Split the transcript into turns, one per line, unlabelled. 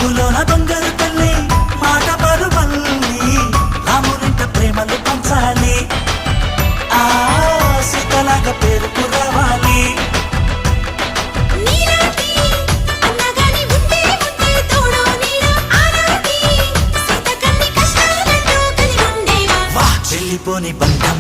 ముగ్గులోన బంగారు తల్లి మాట పరువల్లి రామునింట ప్రేమలు పంచాలి ఆ సీతలాగా పేరుకు రావాలి చెల్లిపోని బంధం